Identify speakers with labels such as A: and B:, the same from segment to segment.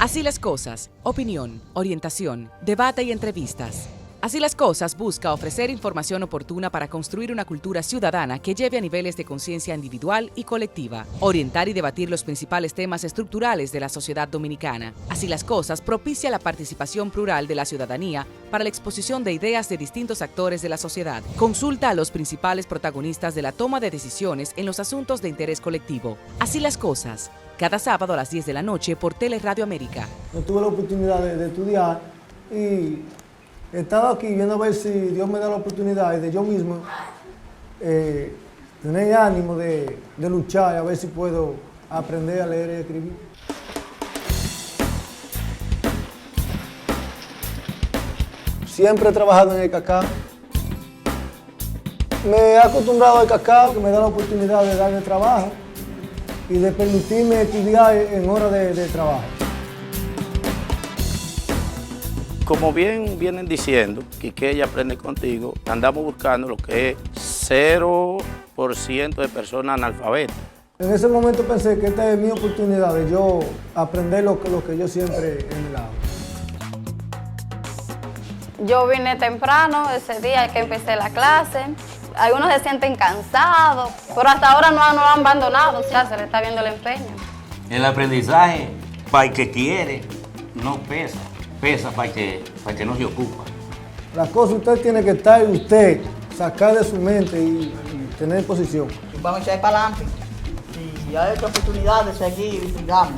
A: Así las cosas, opinión, orientación, debate y entrevistas. Así las cosas busca ofrecer información oportuna para construir una cultura ciudadana que lleve a niveles de conciencia individual y colectiva, orientar y debatir los principales temas estructurales de la sociedad dominicana. Así las cosas propicia la participación plural de la ciudadanía para la exposición de ideas de distintos actores de la sociedad. Consulta a los principales protagonistas de la toma de decisiones en los asuntos de interés colectivo. Así las cosas, cada sábado a las 10 de la noche por Teleradio América.
B: No tuve la oportunidad de estudiar y he estado aquí viendo a ver si Dios me da la oportunidad de yo mismo tener ánimo de luchar y a ver si puedo aprender a leer y escribir. Siempre he trabajado en el cacao. Me he acostumbrado al cacao que me da la oportunidad de darme trabajo y de permitirme estudiar en horas de trabajo.
C: Como bien vienen diciendo, que ella aprende contigo, andamos buscando lo que es 0% de personas analfabetas.
B: En ese momento pensé que esta es mi oportunidad de yo aprender lo que yo siempre he anhelado.
D: Yo vine temprano ese día que empecé la clase. Algunos se sienten cansados, pero hasta ahora no han abandonado, o sea, se le está viendo el empeño.
E: El aprendizaje, para el que quiere, no pesa. Pesa para el que no se ocupa.
B: Las cosas usted tiene que estar y usted sacar de su mente y tener posición.
F: Vamos a echar para adelante y hay otra oportunidad de seguir y sigamos.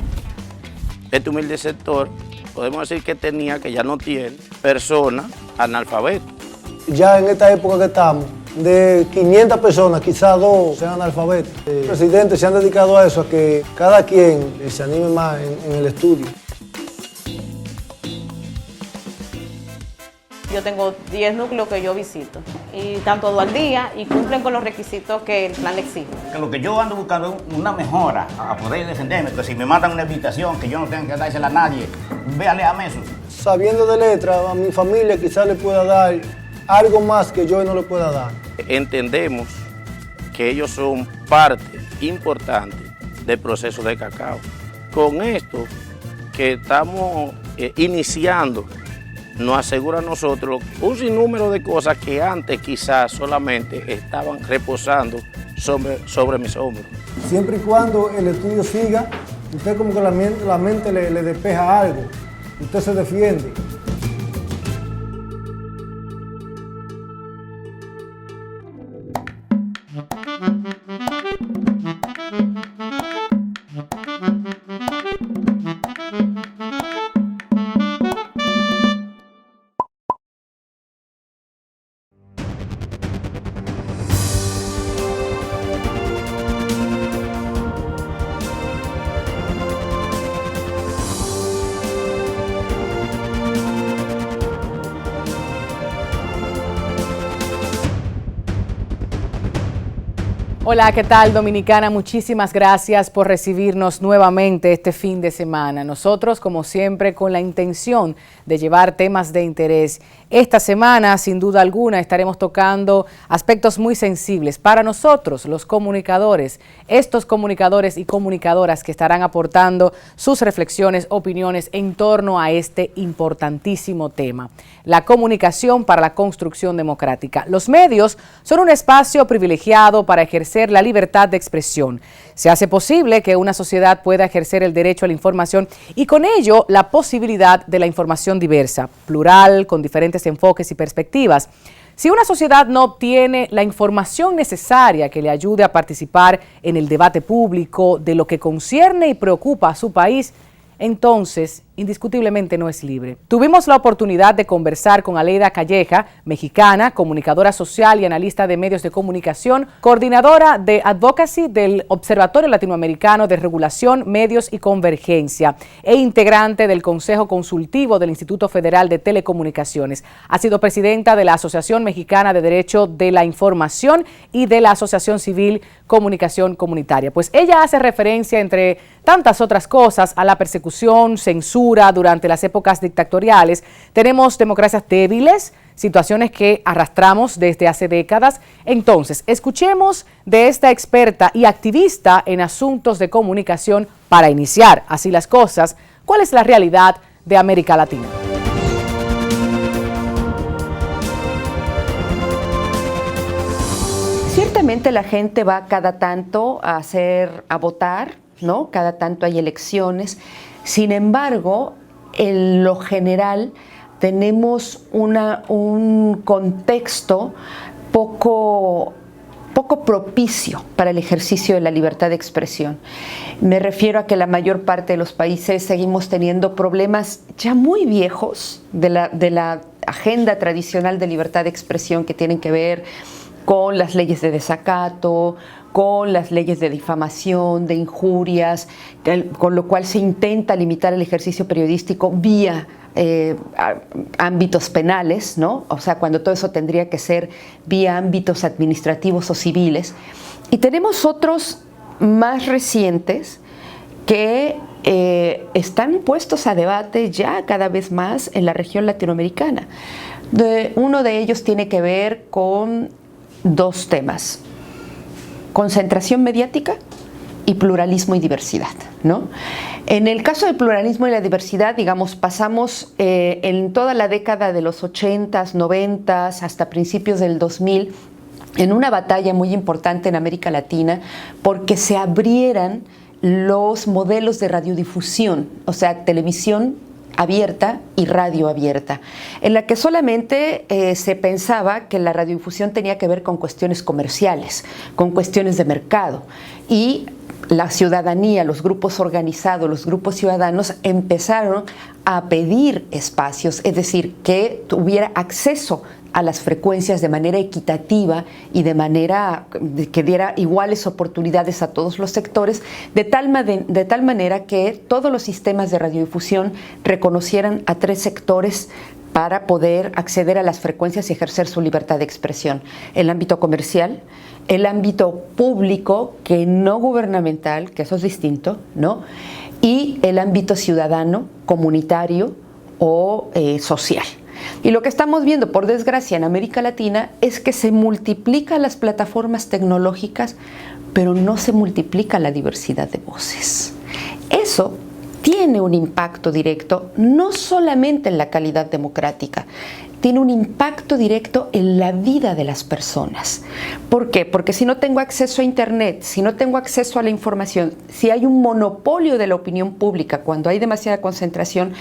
C: Este humilde sector, podemos decir que tenía, que ya no tiene, personas analfabetas.
B: Ya en esta época que estamos, de 500 personas, quizás 2 sean analfabetos. Los presidentes se han dedicado a eso, a que cada quien se anime más en el estudio.
G: Yo tengo 10 núcleos que yo visito y están todos al día y cumplen con los requisitos que el plan exige.
E: Que lo que yo ando buscando es una mejora a poder defenderme, que si me mandan una invitación que yo no tenga que dársela a nadie, véale a eso.
B: Sabiendo de letra, a mi familia quizás le pueda dar algo más que yo no le pueda dar.
C: Entendemos que ellos son parte importante del proceso de cacao. Con esto que estamos iniciando, nos asegura a nosotros un sinnúmero de cosas que antes quizás solamente estaban reposando sobre mis hombros.
B: Siempre y cuando el estudio siga, usted como que la mente le despeja algo, usted se defiende.
A: Hola, ¿qué tal, Dominicana? Muchísimas gracias por recibirnos nuevamente este fin de semana. Nosotros, como siempre, con la intención de llevar temas de interés. Esta semana, sin duda alguna, estaremos tocando aspectos muy sensibles para nosotros, los comunicadores, estos comunicadores y comunicadoras que estarán aportando sus reflexiones, opiniones en torno a este importantísimo tema. La comunicación para la construcción democrática. Los medios son un espacio privilegiado para ejercer la libertad de expresión. Se hace posible que una sociedad pueda ejercer el derecho a la información y con ello la posibilidad de la información diversa, plural, con diferentes enfoques y perspectivas. Si una sociedad no obtiene la información necesaria que le ayude a participar en el debate público de lo que concierne y preocupa a su país, entonces indiscutiblemente no es libre. Tuvimos la oportunidad de conversar con Aleida Calleja, mexicana, comunicadora social y analista de medios de comunicación, coordinadora de Advocacy del Observatorio Latinoamericano de Regulación, Medios y Convergencia e integrante del Consejo Consultivo del Instituto Federal de Telecomunicaciones. Ha sido presidenta de la Asociación Mexicana de Derecho de la Información y de la Asociación Civil Comunicación Comunitaria. Pues ella hace referencia, entre tantas otras cosas, a la persecución, censura durante las épocas dictatoriales. Tenemos democracias débiles, situaciones que arrastramos desde hace décadas. Entonces, escuchemos de esta experta y activista en asuntos de comunicación para iniciar así las cosas ¿Cuál es la realidad de América Latina?
H: Ciertamente la gente va cada tanto a votar, ¿no? Cada tanto hay elecciones. Sin embargo, en lo general tenemos un contexto poco propicio para el ejercicio de la libertad de expresión. Me refiero a que la mayor parte de los países seguimos teniendo problemas ya muy viejos de la agenda tradicional de libertad de expresión, que tienen que ver con las leyes de desacato, con las leyes de difamación, de injurias, con lo cual se intenta limitar el ejercicio periodístico vía ámbitos penales, ¿no? O sea, cuando todo eso tendría que ser vía ámbitos administrativos o civiles. Y tenemos otros más recientes que están puestos a debate ya cada vez más en la región latinoamericana. Uno de ellos tiene que ver con dos temas: concentración mediática y pluralismo y diversidad, ¿no? En el caso del pluralismo y la diversidad, digamos, pasamos en toda la década de los 80s, 90s, hasta principios del 2000, en una batalla muy importante en América Latina, porque se abrieran los modelos de radiodifusión, o sea, televisión abierta y radio abierta, en la que solamente se pensaba que la radiodifusión tenía que ver con cuestiones comerciales, con cuestiones de mercado, y la ciudadanía, los grupos organizados, los grupos ciudadanos empezaron a pedir espacios, es decir, que tuviera acceso a las frecuencias de manera equitativa y de manera que diera iguales oportunidades a todos los sectores, de tal manera que todos los sistemas de radiodifusión reconocieran a tres sectores para poder acceder a las frecuencias y ejercer su libertad de expresión: el ámbito comercial, el ámbito público, que no gubernamental, que eso es distinto, ¿no? Y el ámbito ciudadano, comunitario o social. Y lo que estamos viendo, por desgracia, en América Latina es que se multiplican las plataformas tecnológicas, pero no se multiplica la diversidad de voces. Eso tiene un impacto directo no solamente en la calidad democrática, tiene un impacto directo en la vida de las personas. ¿Por qué? Porque si no tengo acceso a Internet, si no tengo acceso a la información, si hay un monopolio de la opinión pública, cuando hay demasiada concentración,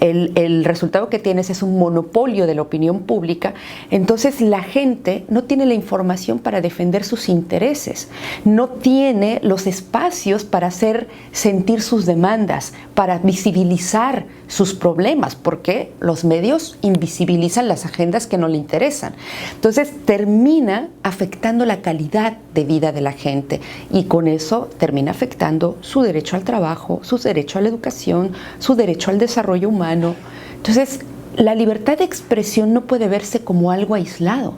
H: el resultado que tienes es un monopolio de la opinión pública. Entonces la gente no tiene la información para defender sus intereses, no tiene los espacios para hacer sentir sus demandas, para visibilizar sus problemas, porque los medios invisibilizan las agendas que no le interesan. Entonces termina afectando la calidad de vida de la gente, y con eso termina afectando su derecho al trabajo, su derecho a la educación, su derecho al desarrollo humano. Entonces, la libertad de expresión no puede verse como algo aislado,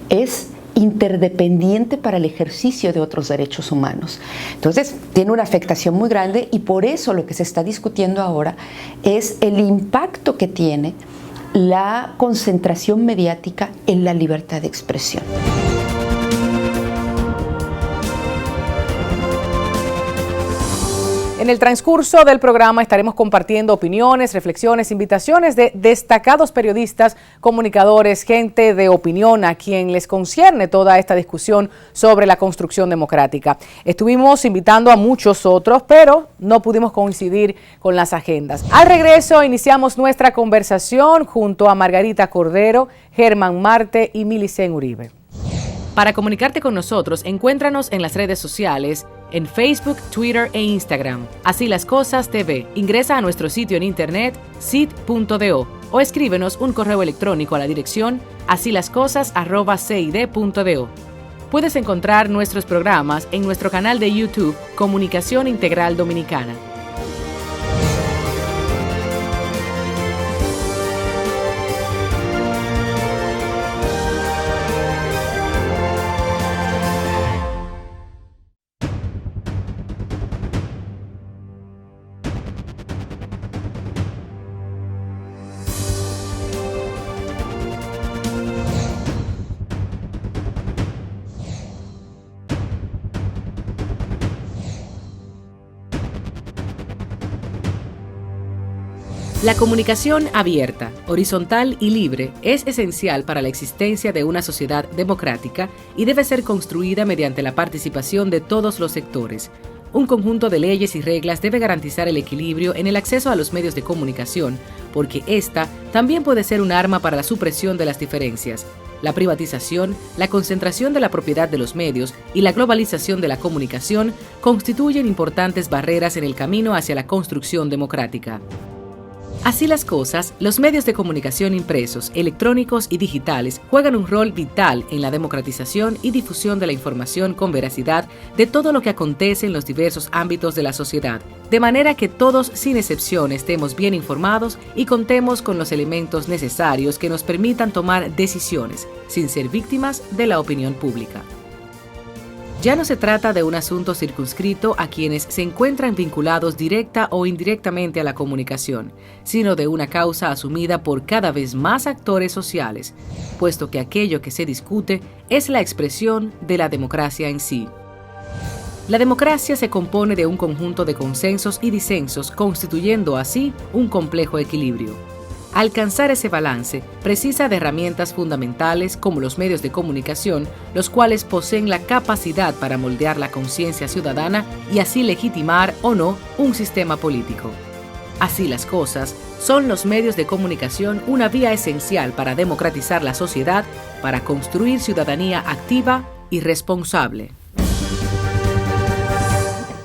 H: es interdependiente para el ejercicio de otros derechos humanos. Entonces, tiene una afectación muy grande, y por eso lo que se está discutiendo ahora es el impacto que tiene la concentración mediática en la libertad de expresión.
A: En el transcurso del programa estaremos compartiendo opiniones, reflexiones, invitaciones de destacados periodistas, comunicadores, gente de opinión a quien les concierne toda esta discusión sobre la construcción democrática. Estuvimos invitando a muchos otros, pero no pudimos coincidir con las agendas. Al regreso iniciamos nuestra conversación junto a Margarita Cordero, Germán Marte y Milicen Uribe. Para comunicarte con nosotros, encuéntranos en las redes sociales, en Facebook, Twitter e Instagram. Así las Cosas TV. Ingresa a nuestro sitio en internet, cit.do, o escríbenos un correo electrónico a la dirección asilascosas@cid.do. Puedes encontrar nuestros programas en nuestro canal de YouTube, Comunicación Integral Dominicana.
I: La comunicación abierta, horizontal y libre es esencial para la existencia de una sociedad democrática y debe ser construida mediante la participación de todos los sectores. Un conjunto de leyes y reglas debe garantizar el equilibrio en el acceso a los medios de comunicación, porque esta también puede ser un arma para la supresión de las diferencias. La privatización, la concentración de la propiedad de los medios y la globalización de la comunicación constituyen importantes barreras en el camino hacia la construcción democrática. Así las cosas, los medios de comunicación impresos, electrónicos y digitales juegan un rol vital en la democratización y difusión de la información con veracidad de todo lo que acontece en los diversos ámbitos de la sociedad, de manera que todos, sin excepción, estemos bien informados y contemos con los elementos necesarios que nos permitan tomar decisiones, sin ser víctimas de la opinión pública. Ya no se trata de un asunto circunscrito a quienes se encuentran vinculados directa o indirectamente a la comunicación, sino de una causa asumida por cada vez más actores sociales, puesto que aquello que se discute es la expresión de la democracia en sí. La democracia se compone de un conjunto de consensos y disensos, constituyendo así un complejo equilibrio. Alcanzar ese balance precisa de herramientas fundamentales como los medios de comunicación, los cuales poseen la capacidad para moldear la conciencia ciudadana y así legitimar o no un sistema político. Así las cosas, son los medios de comunicación una vía esencial para democratizar la sociedad, para construir ciudadanía activa y responsable.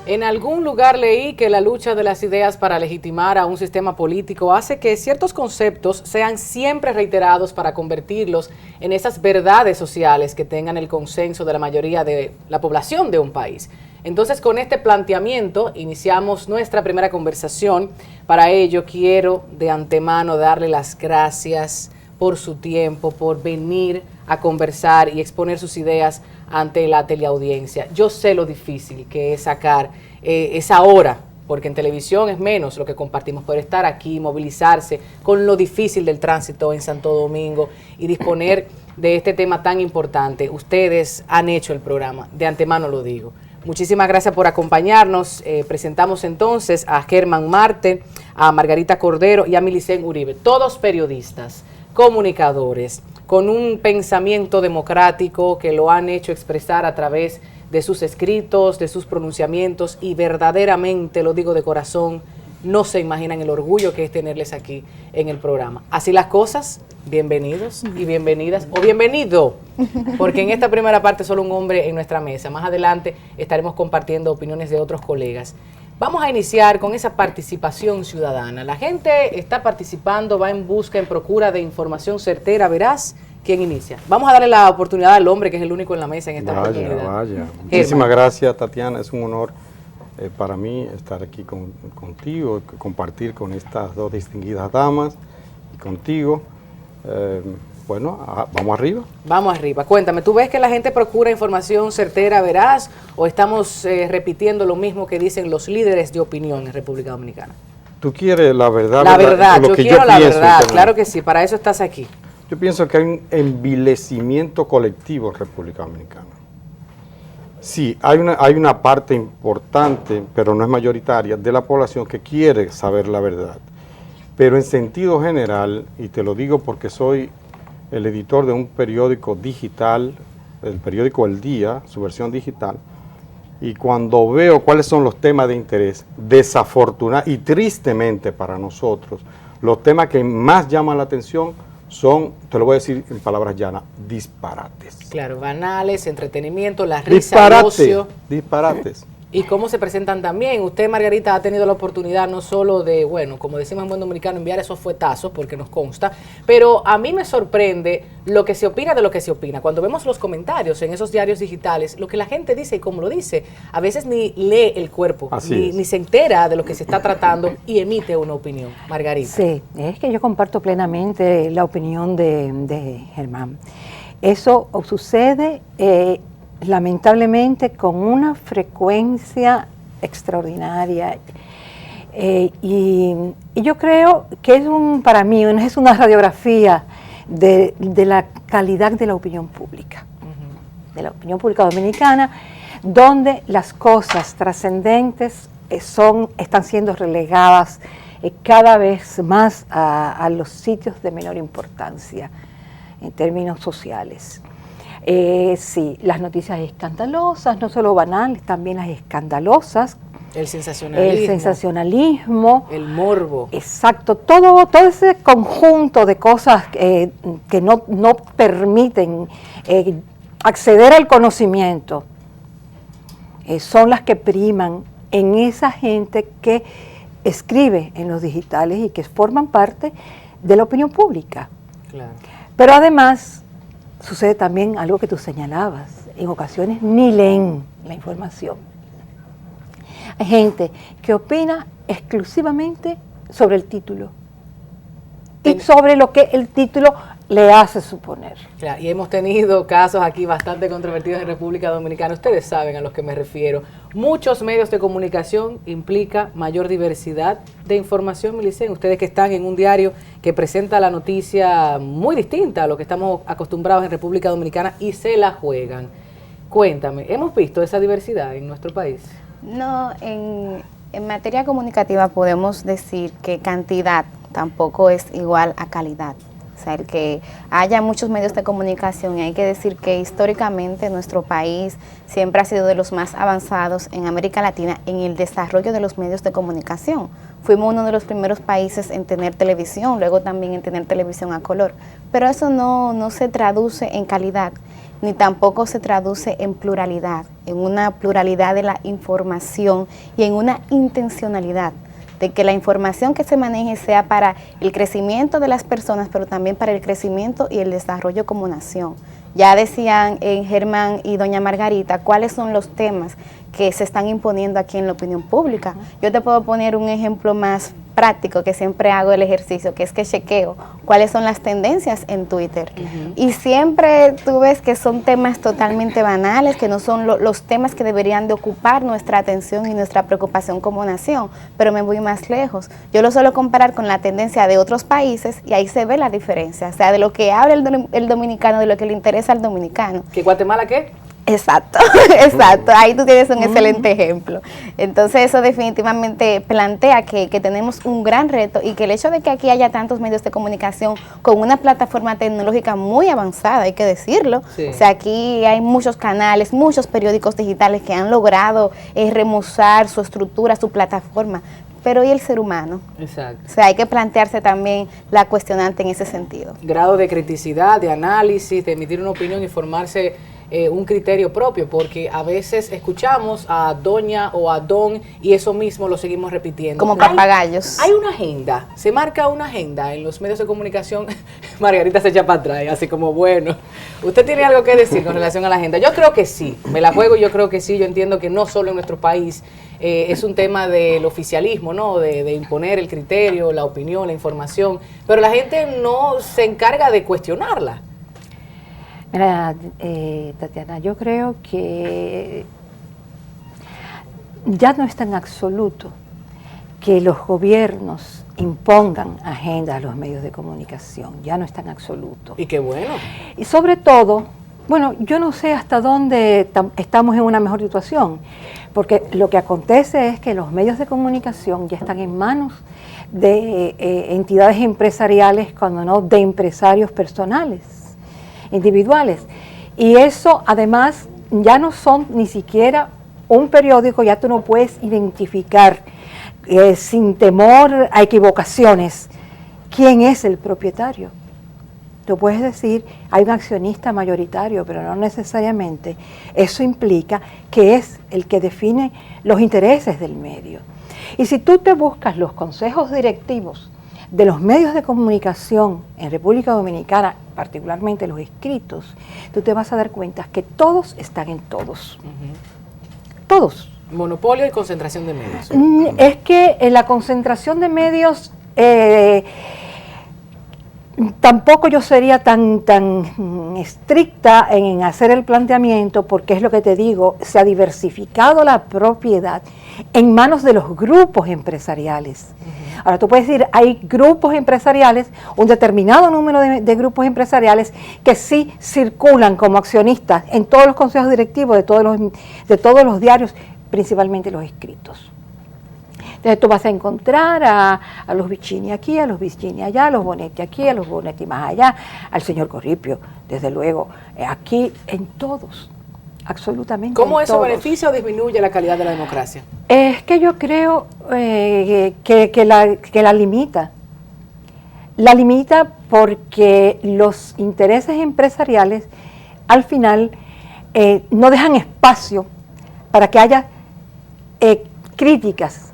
A: En algún lugar leí que la lucha de las ideas para legitimar a un sistema político hace que ciertos conceptos sean siempre reiterados para convertirlos en esas verdades sociales que tengan el consenso de la mayoría de la población de un país. Entonces, con este planteamiento iniciamos nuestra primera conversación. Para ello quiero de antemano darle las gracias por su tiempo, por venir a conversar y exponer sus ideas ante la teleaudiencia. Yo sé lo difícil que es sacar esa hora, porque en televisión es menos lo que compartimos, pero estar aquí, movilizarse con lo difícil del tránsito en Santo Domingo y disponer de este tema tan importante. Ustedes han hecho el programa, de antemano lo digo. Muchísimas gracias por acompañarnos. Presentamos entonces a Germán Marte, a Margarita Cordero y a Milicen Uribe, todos periodistas, comunicadores, con un pensamiento democrático que lo han hecho expresar a través de sus escritos, de sus pronunciamientos, y verdaderamente, lo digo de corazón, no se imaginan el orgullo que es tenerles aquí en el programa. Así las cosas, bienvenidos y bienvenidas, o bienvenido, porque en esta primera parte solo un hombre en nuestra mesa. Más adelante estaremos compartiendo opiniones de otros colegas. Vamos a iniciar con esa participación ciudadana. La gente está participando, va en busca, en procura de información certera, veraz. ¿Quién inicia? Vamos a darle la oportunidad al hombre, que es el único en la mesa en esta oportunidad.
J: Vaya. Muchísimas gracias, Tatiana. Es un honor para mí estar aquí contigo, compartir con estas dos distinguidas damas y contigo. Bueno, vamos arriba. Vamos arriba. Cuéntame, ¿tú ves que la gente procura información certera, veraz, o estamos repitiendo lo mismo que dicen los líderes de opinión en República Dominicana? ¿Tú quieres la verdad? La verdad, yo quiero la verdad, claro que sí, para eso estás aquí. Yo pienso que hay un envilecimiento colectivo en República Dominicana. Sí, hay una parte importante, pero no es mayoritaria, de la población que quiere saber la verdad. Pero en sentido general, y te lo digo porque soy el editor de un periódico digital, el periódico El Día, su versión digital, y cuando veo cuáles son los temas de interés, desafortunadamente y tristemente para nosotros, los temas que más llaman la atención son, te lo voy a decir en palabras llanas, disparates. Claro, banales, entretenimiento, la risa, el ocio. Disparates. Y cómo se presentan también. Usted, Margarita, ha tenido la oportunidad no solo de, bueno, como decimos en buen dominicano, enviar esos fuetazos, porque nos consta, pero a mí me sorprende lo que se opina de lo que se opina. Cuando vemos los comentarios en esos diarios digitales, lo que la gente dice y cómo lo dice, a veces ni lee el cuerpo, ni se entera de lo que se está tratando y emite una opinión. Margarita.
K: Sí, es que yo comparto plenamente la opinión de Germán. Eso sucede lamentablemente con una frecuencia extraordinaria, y yo creo que es para mí es una radiografía de la calidad de la opinión pública, de la opinión pública dominicana, donde las cosas trascendentes están siendo relegadas cada vez más a los sitios de menor importancia en términos sociales. Sí, las noticias escandalosas, no solo banales, también las escandalosas.
A: El sensacionalismo.
K: El sensacionalismo.
A: El morbo.
K: Exacto, todo ese conjunto de cosas que no permiten acceder al conocimiento son las que priman en esa gente que escribe en los digitales y que forman parte de la opinión pública.
A: Claro.
K: Pero además sucede también algo que tú señalabas, en ocasiones ni leen la información. Hay gente que opina exclusivamente sobre el título y sobre lo que el título le hace suponer.
A: Claro, y hemos tenido casos aquí bastante controvertidos en República Dominicana. Ustedes saben a los que me refiero. Muchos medios de comunicación implica mayor diversidad de información, Milicen. Ustedes que están en un diario que presenta la noticia muy distinta a lo que estamos acostumbrados en República Dominicana y se la juegan. Cuéntame, ¿hemos visto esa diversidad en nuestro país?
L: No, en materia comunicativa podemos decir que cantidad tampoco es igual a calidad. O sea, el que haya muchos medios de comunicación, y hay que decir que históricamente nuestro país siempre ha sido de los más avanzados en América Latina en el desarrollo de los medios de comunicación. Fuimos uno de los primeros países en tener televisión, luego también en tener televisión a color, pero eso no se traduce en calidad, ni tampoco se traduce en pluralidad, en una pluralidad de la información y en una intencionalidad de que la información que se maneje sea para el crecimiento de las personas, pero también para el crecimiento y el desarrollo como nación. Ya decían Germán y doña Margarita cuáles son los temas que se están imponiendo aquí en la opinión pública. Yo te puedo poner un ejemplo más práctico que siempre hago el ejercicio, que es que chequeo cuáles son las tendencias en Twitter. Y siempre tú ves que son temas totalmente banales, que no son los temas que deberían de ocupar nuestra atención y nuestra preocupación como nación, pero me voy más lejos. Yo lo suelo comparar con la tendencia de otros países y ahí se ve la diferencia, o sea, de lo que habla el dominicano, de lo que le interesa al dominicano.
A: ¿Que Guatemala qué?
L: Exacto, exacto, ahí tú tienes un excelente ejemplo. Entonces eso definitivamente plantea que tenemos un gran reto y que el hecho de que aquí haya tantos medios de comunicación con una plataforma tecnológica muy avanzada, hay que decirlo, o sea, aquí hay muchos canales, muchos periódicos digitales que han logrado remozar su estructura, su plataforma, pero ¿y el ser humano?
A: Exacto.
L: O sea, hay que plantearse también la cuestionante en ese sentido.
A: Grado de criticidad, de análisis, de emitir una opinión y formarse un criterio propio, porque a veces escuchamos a doña o a don y eso mismo lo seguimos repitiendo.
L: Como papagayos.
A: Hay una agenda, se marca una agenda en los medios de comunicación. Margarita se echa para atrás, así como, bueno, ¿usted tiene algo que decir con relación a la agenda? Yo creo que sí, me la juego, yo creo que sí, yo entiendo que no solo en nuestro país es un tema del oficialismo, ¿no? De imponer el criterio, la opinión, la información, pero la gente no se encarga de cuestionarla.
K: Mira, Tatiana, yo creo que ya no es tan absoluto que los gobiernos impongan agendas a los medios de comunicación, ya no es tan absoluto.
A: Y qué bueno.
K: Y sobre todo, bueno, yo no sé hasta dónde estamos en una mejor situación, porque lo que acontece es que los medios de comunicación ya están en manos de entidades empresariales, cuando no de empresarios personales, individuales, y eso además ya no son ni siquiera un periódico, ya tú no puedes identificar sin temor a equivocaciones quién es el propietario. Tú puedes decir, hay un accionista mayoritario, pero no necesariamente eso implica que es el que define los intereses del medio. Y si tú te buscas los consejos directivos de los medios de comunicación en República Dominicana, particularmente los escritos, tú te vas a dar cuenta que todos están en todos. Todos.
A: Monopolio y concentración de medios.
K: Es que la concentración de medios, tampoco yo sería tan estricta en hacer el planteamiento, porque es lo que te digo, se ha diversificado la propiedad en manos de los grupos empresariales. Ahora tú puedes decir, hay grupos empresariales, un determinado número de grupos empresariales que sí circulan como accionistas en todos los consejos directivos de todos los diarios, principalmente los escritos. Entonces tú vas a encontrar a los Vicini aquí, a los Vicini allá, a los Bonetti aquí, a los Bonetti más allá, al señor Corripio, desde luego, aquí, en todos, absolutamente.
A: ¿Cómo
K: en
A: eso
K: todos.
A: beneficia o disminuye la calidad de la democracia?
K: Es que yo creo que la limita. La limita porque los intereses empresariales al final no dejan espacio para que haya críticas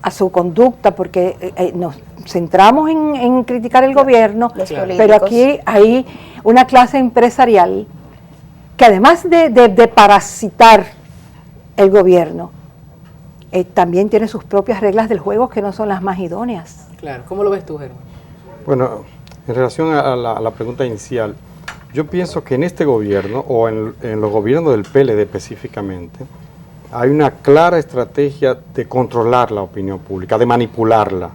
K: a su conducta, porque nos centramos en criticar el gobierno, pero aquí hay una clase empresarial que además de parasitar el gobierno, también tiene sus propias reglas del juego que no son las más idóneas.
A: Claro, ¿cómo lo ves tú, Germán?
J: Bueno, en relación a la pregunta inicial, yo pienso que en este gobierno, o en los gobiernos del PLD específicamente, hay una clara estrategia de controlar la opinión pública, de manipularla.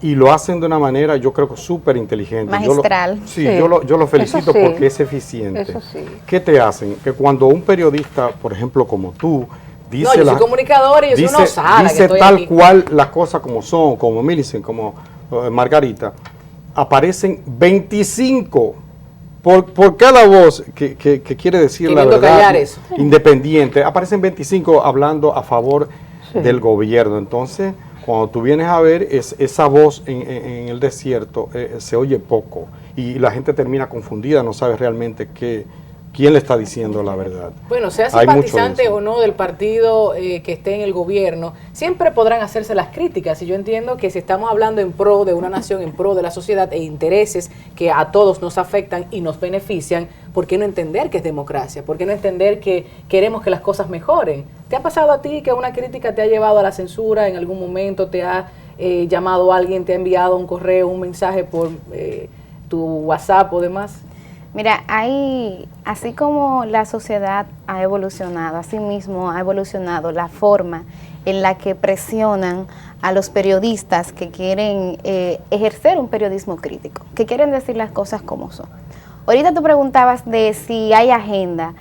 J: Y lo hacen de una manera, yo creo que súper inteligente.
L: Magistral.
J: Yo lo felicito porque es eficiente.
K: Eso sí.
J: ¿Qué te hacen? Que cuando un periodista, por ejemplo, como tú, dice,
A: yo soy comunicador y yo soy una osada que
J: dice
A: estoy
J: tal
A: aquí.
J: cual las cosas como son, como Millicent, como Margarita, aparecen 25 por cada voz que quiere decir la verdad,
A: eso.
J: independiente, aparecen 25 hablando a favor del gobierno. Entonces, cuando tú vienes a ver, esa voz en el desierto se oye poco y la gente termina confundida, no sabe realmente quién le está diciendo la verdad.
A: Bueno, sea
J: Hay mucho
A: simpatizante
J: de eso.
A: o no del partido que esté en el gobierno, siempre podrán hacerse las críticas. Y yo entiendo que si estamos hablando en pro de una nación, en pro de la sociedad e intereses que a todos nos afectan y nos benefician, ¿por qué no entender que es democracia? ¿Por qué no entender que queremos que las cosas mejoren? ¿Te ha pasado a ti que una crítica te ha llevado a la censura? ¿En algún momento te ha llamado alguien, te ha enviado un correo, un mensaje por tu WhatsApp o demás?
L: Mira, así como la sociedad ha evolucionado, así mismo ha evolucionado la forma en la que presionan a los periodistas que quieren ejercer un periodismo crítico, que quieren decir las cosas como son. Ahorita tú preguntabas de si hay agenda,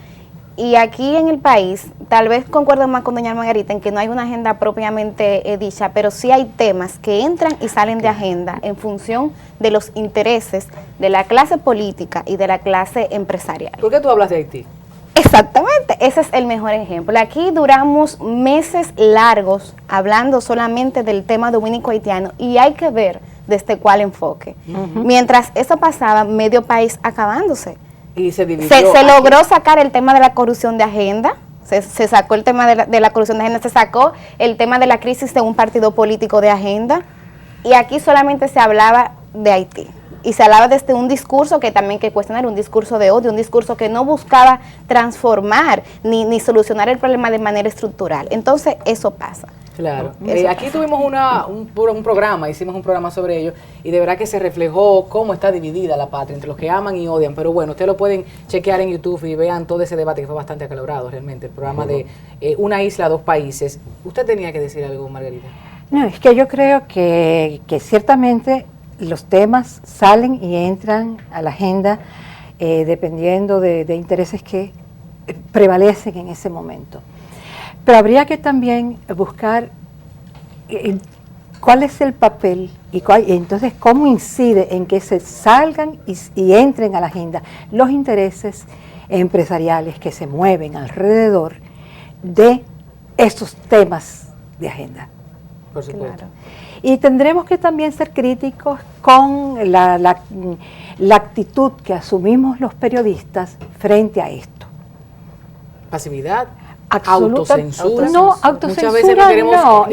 L: y aquí en el país, tal vez concuerdo más con doña Margarita en que no hay una agenda propiamente dicha, pero sí hay temas que entran y salen de agenda en función de los intereses de la clase política y de la clase empresarial.
A: ¿Por qué tú hablas de Haití?
L: Exactamente, ese es el mejor ejemplo. Aquí duramos meses largos hablando solamente del tema dominico haitiano y hay que ver desde cuál enfoque. Mientras eso pasaba, medio país acabándose.
A: Y se dividió.
L: Se logró sacar el tema de la corrupción de agenda, se sacó el tema de la corrupción de agenda, se sacó el tema de la crisis de un partido político de agenda, y aquí solamente se hablaba de Haití. Y se hablaba desde un discurso que también que cuestionar, un discurso de odio, un discurso que no buscaba transformar ni solucionar el problema de manera estructural. Entonces, eso pasa.
A: Claro. Aquí tuvimos un programa, hicimos un programa sobre ello y de verdad que se reflejó cómo está dividida la patria entre los que aman y odian. Pero bueno, ustedes lo pueden chequear en YouTube y vean todo ese debate que fue bastante acalorado realmente. El programa de Una isla, dos países. ¿Usted tenía que decir algo, Margarita?
K: No, es que yo creo que ciertamente los temas salen y entran a la agenda dependiendo de intereses que prevalecen en ese momento. Pero habría que también buscar cuál es el papel y entonces cómo incide en que se salgan y entren a la agenda los intereses empresariales que se mueven alrededor de estos temas de agenda.
A: Por supuesto.
K: Claro. Y tendremos que también ser críticos con la actitud que asumimos los periodistas frente a esto.
A: Pasividad.
K: Autocensura.
A: Muchas veces no queremos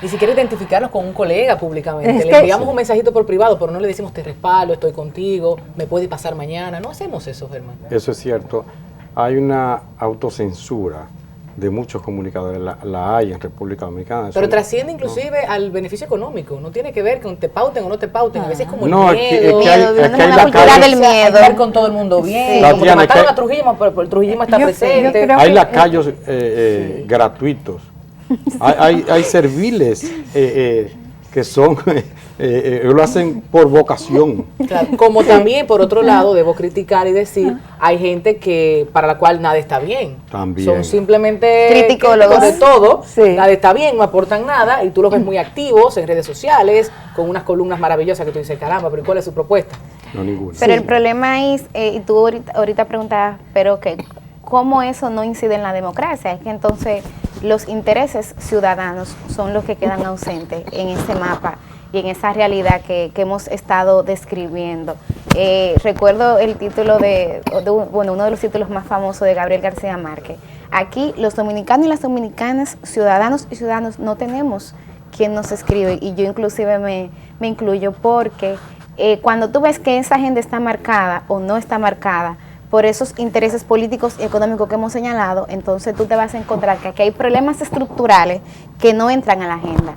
A: ni siquiera identificarnos con un colega públicamente. Le enviamos un mensajito por privado, pero no le decimos te respaldo, estoy contigo, me puede pasar mañana. No hacemos eso, Germán.
J: Eso es cierto. Hay una autocensura de muchos comunicadores, la hay en República Dominicana.
A: Pero trasciende inclusive al beneficio económico, no tiene que ver con te pauten o no te pauten, a veces es como
J: no,
A: el miedo,
J: la cultura
L: del miedo,
A: estar con todo el mundo bien,
J: sí.
A: como te mataron a Trujillo, pero el trujillismo está presente.
J: Hay lacayos gratuitos, hay serviles que son, lo hacen por vocación.
A: Claro, como también, por otro lado, debo criticar y decir, hay gente que para la cual nada está bien.
J: También.
A: Son simplemente
L: criticólogos
A: de todo,
K: Sí.
A: nada está bien, no aportan nada, y tú los ves muy activos en redes sociales, con unas columnas maravillosas que tú dices, caramba, pero ¿cuál es su propuesta?
J: No, ninguna.
L: Pero el problema es, y tú ahorita preguntabas, pero que cómo eso no incide en la democracia, es que entonces los intereses ciudadanos son los que quedan ausentes en ese mapa y en esa realidad que hemos estado describiendo. Recuerdo el título uno de los títulos más famosos de Gabriel García Márquez. Aquí los dominicanos y las dominicanas, ciudadanos y ciudadanos, no tenemos quien nos escribe, y yo inclusive me incluyo, porque cuando tú ves que esa agenda está marcada o no está marcada por esos intereses políticos y económicos que hemos señalado, entonces tú te vas a encontrar que aquí hay problemas estructurales que no entran a la agenda.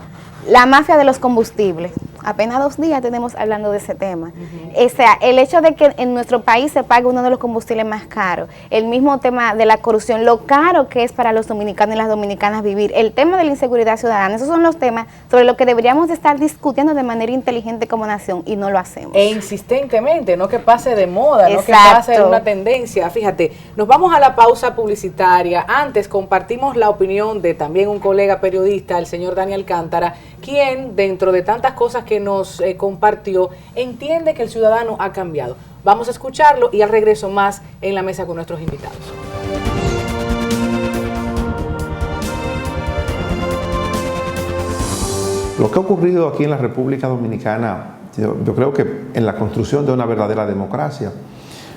L: La mafia de los combustibles, apenas 2 días tenemos hablando de ese tema. O sea, el hecho de que en nuestro país se pague uno de los combustibles más caros, el mismo tema de la corrupción, lo caro que es para los dominicanos y las dominicanas vivir, el tema de la inseguridad ciudadana, esos son los temas sobre los que deberíamos de estar discutiendo de manera inteligente como nación, y no lo hacemos.
A: E insistentemente, no que pase de moda, no que
L: Exacto.
A: pase de una tendencia. Fíjate, nos vamos a la pausa publicitaria. Antes compartimos la opinión de también un colega periodista, el señor Dani Alcántara, quien, dentro de tantas cosas que nos compartió, entiende que el ciudadano ha cambiado. Vamos a escucharlo y al regreso más en la mesa con nuestros invitados.
M: Lo que ha ocurrido aquí en la República Dominicana, yo creo que en la construcción de una verdadera democracia,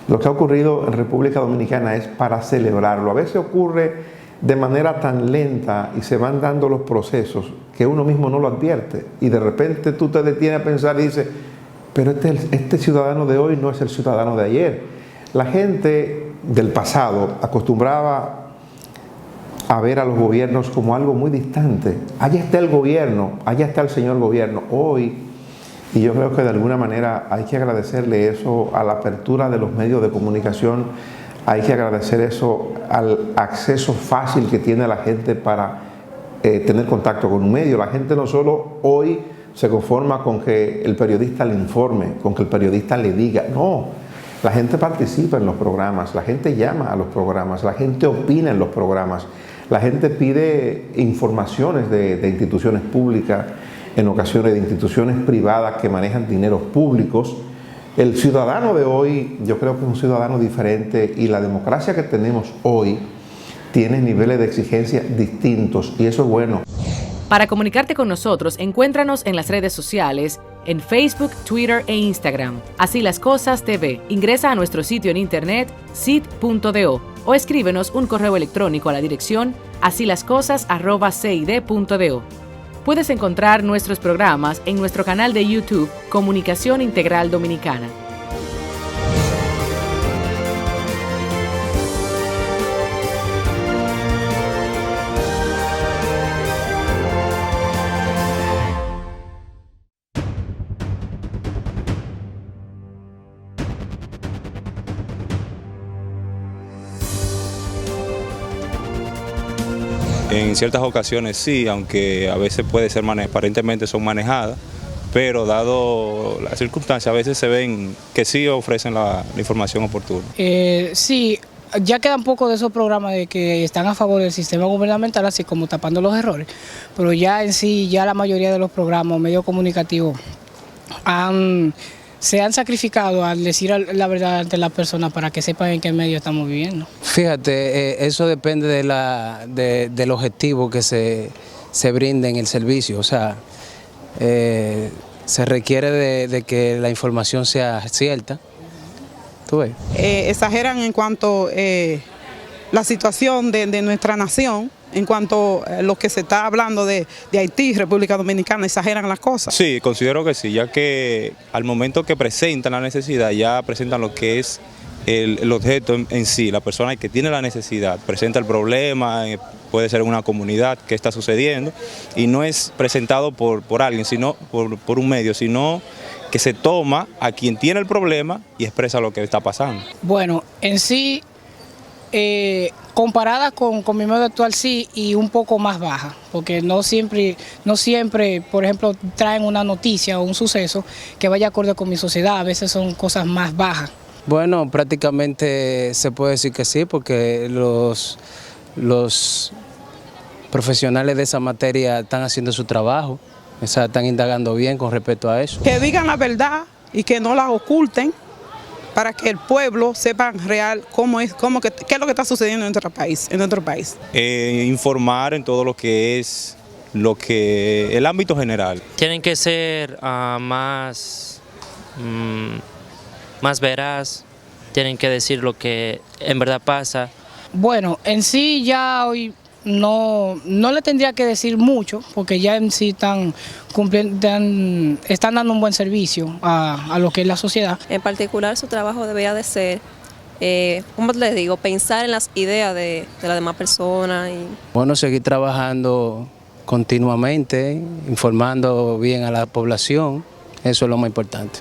M: lo que ha ocurrido en República Dominicana es para celebrarlo. A veces ocurre de manera tan lenta y se van dando los procesos que uno mismo no lo advierte, y de repente tú te detienes a pensar y dices, pero este ciudadano de hoy no es el ciudadano de ayer. La gente del pasado acostumbraba a ver a los gobiernos como algo muy distante. Allá está el gobierno, allá está el señor gobierno. Hoy, y yo creo que de alguna manera hay que agradecerle eso a la apertura de los medios de comunicación, hay que agradecer eso al acceso fácil que tiene la gente para tener contacto con un medio. La gente no solo hoy se conforma con que el periodista le informe, con que el periodista le diga, no, la gente participa en los programas, la gente llama a los programas, la gente opina en los programas, la gente pide informaciones de instituciones públicas, en ocasiones de instituciones privadas que manejan dineros públicos. El ciudadano de hoy, yo creo que es un ciudadano diferente, y la democracia que tenemos hoy tiene niveles de exigencia distintos, y eso es bueno.
I: Para comunicarte con nosotros, encuéntranos en las redes sociales, en Facebook, Twitter e Instagram. Así las Cosas TV. Ingresa a nuestro sitio en internet, cit.do, o escríbenos un correo electrónico a la dirección asilascosas@cid.do. Puedes encontrar nuestros programas en nuestro canal de YouTube, Comunicación Integral Dominicana.
N: En ciertas ocasiones sí, aunque a veces puede ser aparentemente son manejadas, pero dado las circunstancias a veces se ven que sí ofrecen la información oportuna.
O: Sí, ya quedan poco de esos programas de que están a favor del sistema gubernamental, así como tapando los errores, pero ya en sí, ya la mayoría de los programas, medios comunicativos, se han sacrificado al decir la verdad ante las personas para que sepan en qué medio estamos viviendo.
P: Fíjate, eso depende del objetivo que se brinde en el servicio. O sea, se requiere de que la información sea cierta. ¿Tú ves?
F: Exageran en cuanto a la situación de nuestra nación, en cuanto a lo que se está hablando de Haití, República Dominicana, exageran las cosas.
N: Sí, considero que sí, ya que al momento que presentan la necesidad, ya presentan lo que es el objeto en sí, la persona que tiene la necesidad, presenta el problema, puede ser en una comunidad que está sucediendo, y no es presentado por alguien, sino por un medio, sino que se toma a quien tiene el problema y expresa lo que está pasando.
O: Bueno, en sí, comparada con mi medio actual sí, y un poco más baja, porque no siempre, por ejemplo, traen una noticia o un suceso que vaya acorde con mi sociedad, a veces son cosas más bajas.
P: Bueno, prácticamente se puede decir que sí, porque los profesionales de esa materia están haciendo su trabajo, o sea, están indagando bien con respecto a eso.
F: Que digan la verdad y que no la oculten, para que el pueblo sepa real qué es lo que está sucediendo en nuestro país.
N: Informar en todo lo que es el ámbito general.
Q: Tienen que ser más veraz, tienen que decir lo que en verdad pasa.
O: Bueno, en sí ya hoy no le tendría que decir mucho, porque ya en sí están dando un buen servicio a lo que es la sociedad.
R: En particular, su trabajo debería de ser, ¿cómo les digo?, pensar en las ideas de las demás personas.
P: Bueno, seguir trabajando continuamente, informando bien a la población, eso es lo más importante.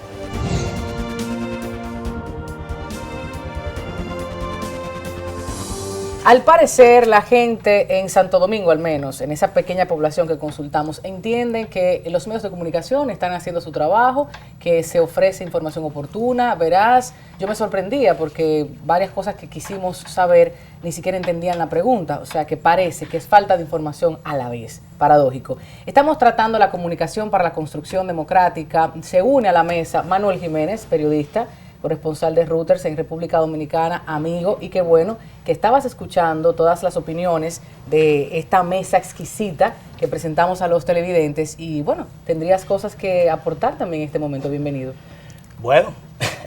A: Al parecer, la gente en Santo Domingo, al menos, en esa pequeña población que consultamos, entienden que los medios de comunicación están haciendo su trabajo, que se ofrece información oportuna, veraz. Yo me sorprendía porque varias cosas que quisimos saber ni siquiera entendían la pregunta, o sea que parece que es falta de información a la vez, paradójico. Estamos tratando la comunicación para la construcción democrática. Se une a la mesa Manuel Jiménez, periodista, corresponsal de Reuters en República Dominicana, amigo, y qué bueno que estabas escuchando todas las opiniones de esta mesa exquisita que presentamos a los televidentes y bueno, tendrías cosas que aportar también en este momento. Bienvenido.
S: Bueno,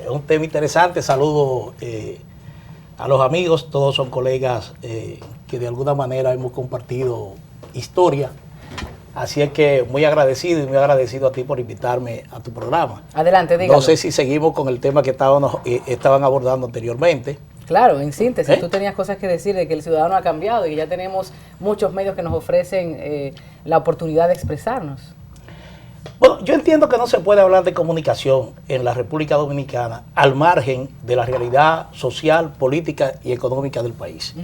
S: es un tema interesante. Saludo a los amigos, todos son colegas que de alguna manera hemos compartido historia. Así es que muy agradecido a ti por invitarme a tu programa.
A: Adelante, dígalo.
S: No sé si seguimos con el tema que estaban abordando anteriormente.
A: Claro, en síntesis, tú tenías cosas que decir de que el ciudadano ha cambiado y ya tenemos muchos medios que nos ofrecen la oportunidad de expresarnos.
S: Bueno, yo entiendo que no se puede hablar de comunicación en la República Dominicana al margen de la realidad social, política y económica del país.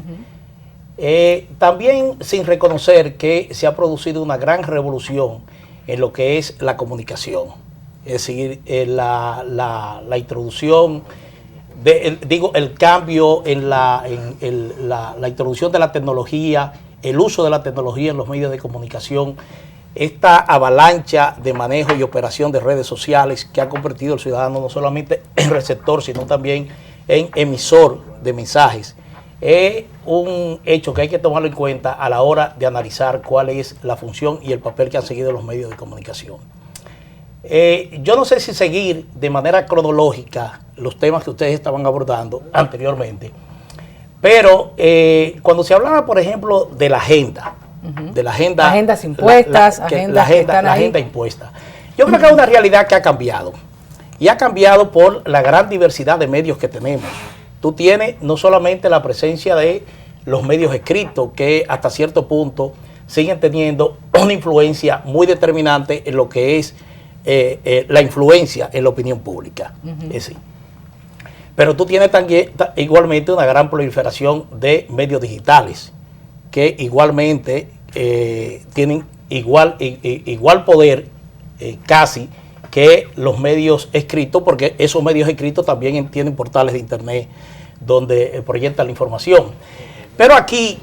S: También sin reconocer que se ha producido una gran revolución en lo que es la comunicación, es decir, la introducción, el cambio en la introducción de la tecnología, el uso de la tecnología en los medios de comunicación, esta avalancha de manejo y operación de redes sociales que ha convertido al ciudadano no solamente en receptor, sino también en emisor de mensajes. Es un hecho que hay que tomarlo en cuenta a la hora de analizar cuál es la función y el papel que han seguido los medios de comunicación. Yo no sé si seguir de manera cronológica los temas que ustedes estaban abordando anteriormente, pero cuando se hablaba, por ejemplo, de la agenda,
A: agendas impuestas,
S: la agenda impuesta, yo creo que es una realidad que ha cambiado, y ha cambiado por la gran diversidad de medios que tenemos. Tú tienes no solamente la presencia de los medios escritos, que hasta cierto punto siguen teniendo una influencia muy determinante en lo que es la influencia en la opinión pública. Pero tú tienes también igualmente una gran proliferación de medios digitales, que igualmente tienen igual poder casi que los medios escritos, porque esos medios escritos también tienen portales de internet donde proyectan la información. Pero aquí,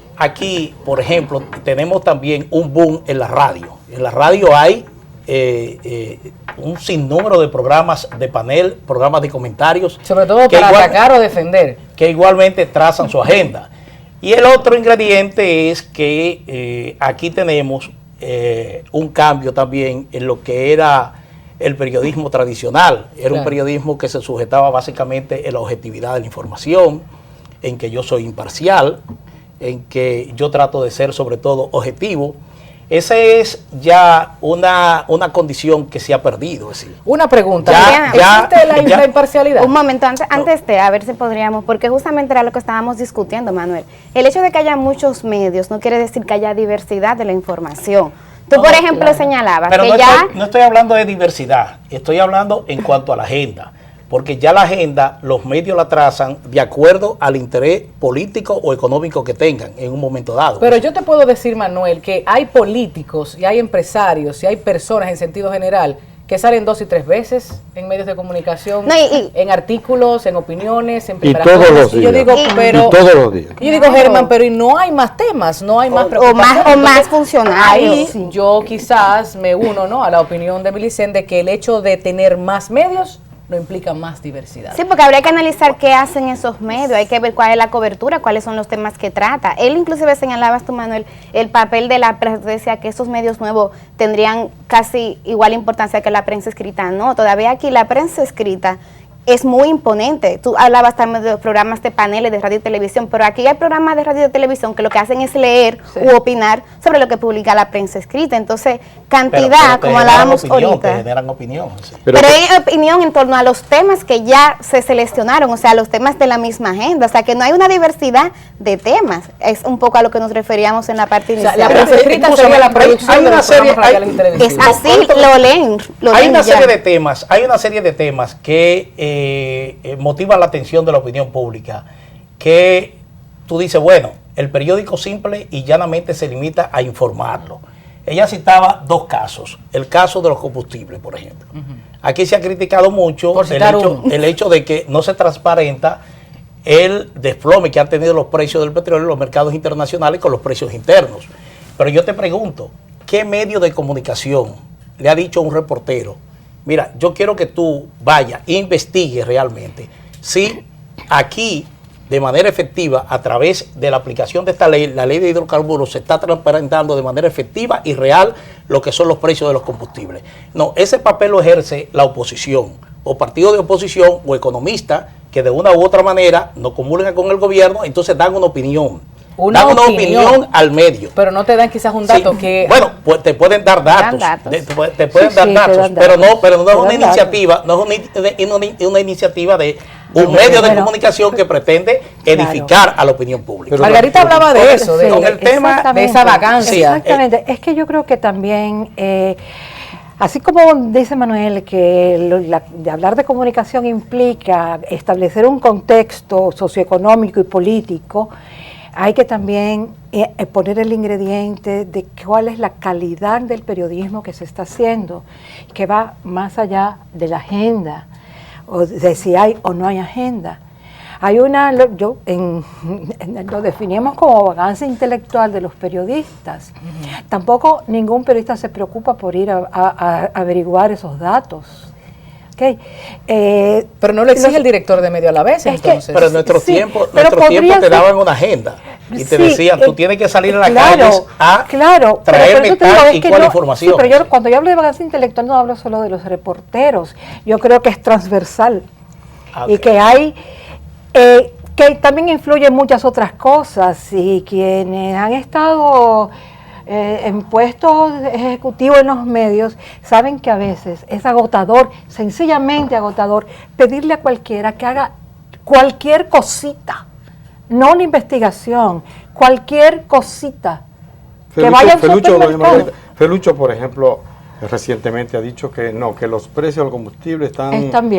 S: por ejemplo, tenemos también un boom en la radio. En la radio hay un sinnúmero de programas de panel, programas de comentarios.
A: Sobre todo para atacar o defender.
S: Que igualmente trazan su agenda. Y el otro ingrediente es que aquí tenemos un cambio también en lo que era el periodismo tradicional. Era un periodismo que se sujetaba básicamente en la objetividad de la información, en que yo soy imparcial, en que yo trato de ser sobre todo objetivo. Esa es ya una condición que se ha perdido. Es decir,
A: una pregunta, ¿existe la imparcialidad?
L: Un momento, antes de, a ver si podríamos, porque justamente era lo que estábamos discutiendo, Manuel. El hecho de que haya muchos medios no quiere decir que haya diversidad de la información. Tú, por ejemplo, señalabas
S: pero
L: que
S: no estoy hablando de diversidad, estoy hablando en cuanto a la agenda. porque ya la agenda los medios la trazan de acuerdo al interés político o económico que tengan en un momento dado.
A: Pero yo te puedo decir, Manuel, que hay políticos y hay empresarios y hay personas en sentido general que salen 2 y 3 veces en medios de comunicación, en artículos, en opiniones, en primeras
J: todos
A: planas.
J: los días.
A: Yo digo, pero,
J: y todos los días.
A: Yo digo, Germán, pero y no hay más temas, no hay más preocupaciones.
L: O más funcionarios.
A: Ahí yo quizás me uno, ¿no?, a la opinión de Milicen de que el hecho de tener más medios no implica más diversidad.
L: Sí, porque habría que analizar qué hacen esos medios, hay que ver cuál es la cobertura, cuáles son los temas que trata. Él inclusive señalabas tú, Manuel, el papel de la prensa, decía que esos medios nuevos tendrían casi igual importancia que la prensa escrita. No, todavía aquí la prensa escrita es muy imponente. Tú hablabas también de los programas de paneles de radio y televisión, pero aquí hay programas de radio y televisión que lo que hacen es leer u opinar sobre lo que publica la prensa escrita. Entonces, cantidad, como hablábamos ahorita.
S: Te generan opinión. Sí.
L: Pero hay opinión en torno a los temas que ya se seleccionaron, o sea, los temas de la misma agenda. O sea, que no hay una diversidad de temas. Es un poco a lo que nos referíamos en la parte inicial.
A: La prensa escrita sería la producción de los programas radiales y televisivos.
L: Es así, lo leen.
S: Hay una serie de temas que motiva la atención de la opinión pública, que tú dices, bueno, el periódico simple y llanamente se limita a informarlo. Ella citaba 2 casos, el caso de los combustibles, por ejemplo. Aquí se ha criticado mucho el hecho de que no se transparenta el desplome que han tenido los precios del petróleo en los mercados internacionales con los precios internos. Pero yo te pregunto, ¿qué medio de comunicación le ha dicho a un reportero: mira, yo quiero que tú vayas e investigues realmente si aquí, de manera efectiva, a través de la aplicación de esta ley, la ley de hidrocarburos, se está transparentando de manera efectiva y real lo que son los precios de los combustibles? No, ese papel lo ejerce la oposición, o partido de oposición, o economistas que de una u otra manera no comulgan con el gobierno, entonces dan una opinión. Dan una opinión al medio.
A: Pero no te dan quizás un dato que...
S: Bueno, pues te pueden dar datos. Te pueden dar datos, pero no es una iniciativa, no es una iniciativa de un medio de comunicación que pretende edificar a la opinión pública.
A: Margarita hablaba de eso,
S: con el tema
A: de esa vacancia.
K: Exactamente, es que yo creo que también... así como dice Manuel que de hablar de comunicación implica establecer un contexto socioeconómico y político, hay que también poner el ingrediente de cuál es la calidad del periodismo que se está haciendo, que va más allá de la agenda, o de si hay o no hay agenda. Hay lo definimos como vagancia intelectual de los periodistas. Tampoco ningún periodista se preocupa por ir a averiguar esos datos. Okay.
A: Pero no lo exige el director de medio a la vez, entonces.
S: Pero en nuestro tiempo te daban una agenda y te decían, tú tienes que salir a la calle a traerme tal y cual información.
K: Sí, pero cuando yo hablo de vagancia intelectual no hablo solo de los reporteros, yo creo que es transversal y que hay... que también influyen muchas otras cosas, y quienes han estado en puestos ejecutivos en los medios saben que a veces es agotador, sencillamente agotador, pedirle a cualquiera que haga cualquier cosita, no una investigación, cualquier cosita.
J: Felucho, por ejemplo, recientemente ha dicho que no, que los precios del combustible están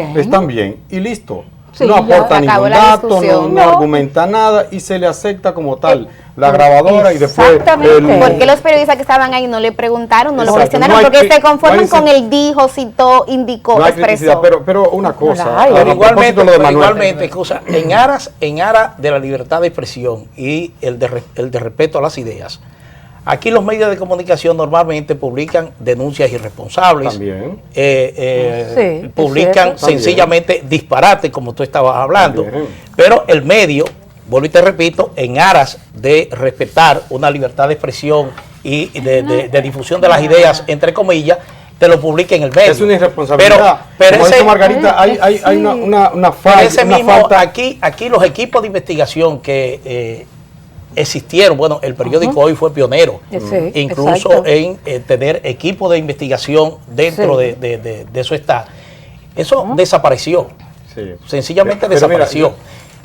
J: bien y listo.
K: Sí,
J: no aporta ningún dato, no argumenta nada y se le acepta como tal la grabadora y después...
L: ¿Por qué los periodistas que estaban ahí no le preguntaron, no lo cuestionaron? Porque se conforman con el dijo, citó, indicó, expresó.
J: Pero una cosa...
S: Igualmente, en aras de la libertad de expresión y el de respeto a las ideas, aquí los medios de comunicación normalmente publican denuncias irresponsables,
J: también.
S: Publican sencillamente disparates, como tú estabas hablando, pero el medio, vuelvo y te repito, en aras de respetar una libertad de expresión y de difusión de las ideas, entre comillas, te lo publica en el medio.
J: Es una irresponsabilidad. Pero como dice Margarita, hay una falta.
S: Aquí los equipos de investigación que... existieron, bueno, el periódico Hoy fue pionero, incluso en tener equipo de investigación dentro de su estado. Eso desapareció, sencillamente desapareció.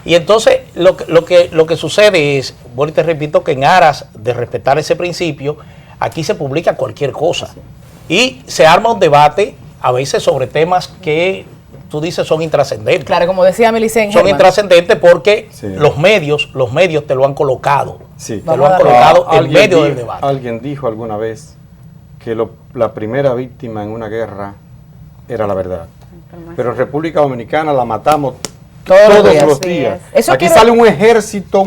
S: Y entonces lo que sucede es, bueno, te repito, que en aras de respetar ese principio, aquí se publica cualquier cosa y se arma un debate a veces sobre temas que tú dices son intrascendentes.
A: Claro, como decía Melicen,
S: son intrascendentes porque los medios te lo han colocado.
J: Sí.
S: Te lo han colocado en medio del debate.
J: Alguien dijo alguna vez que la primera víctima en una guerra era la verdad. Pero en República Dominicana la matamos todos los días. Aquí sale un ejército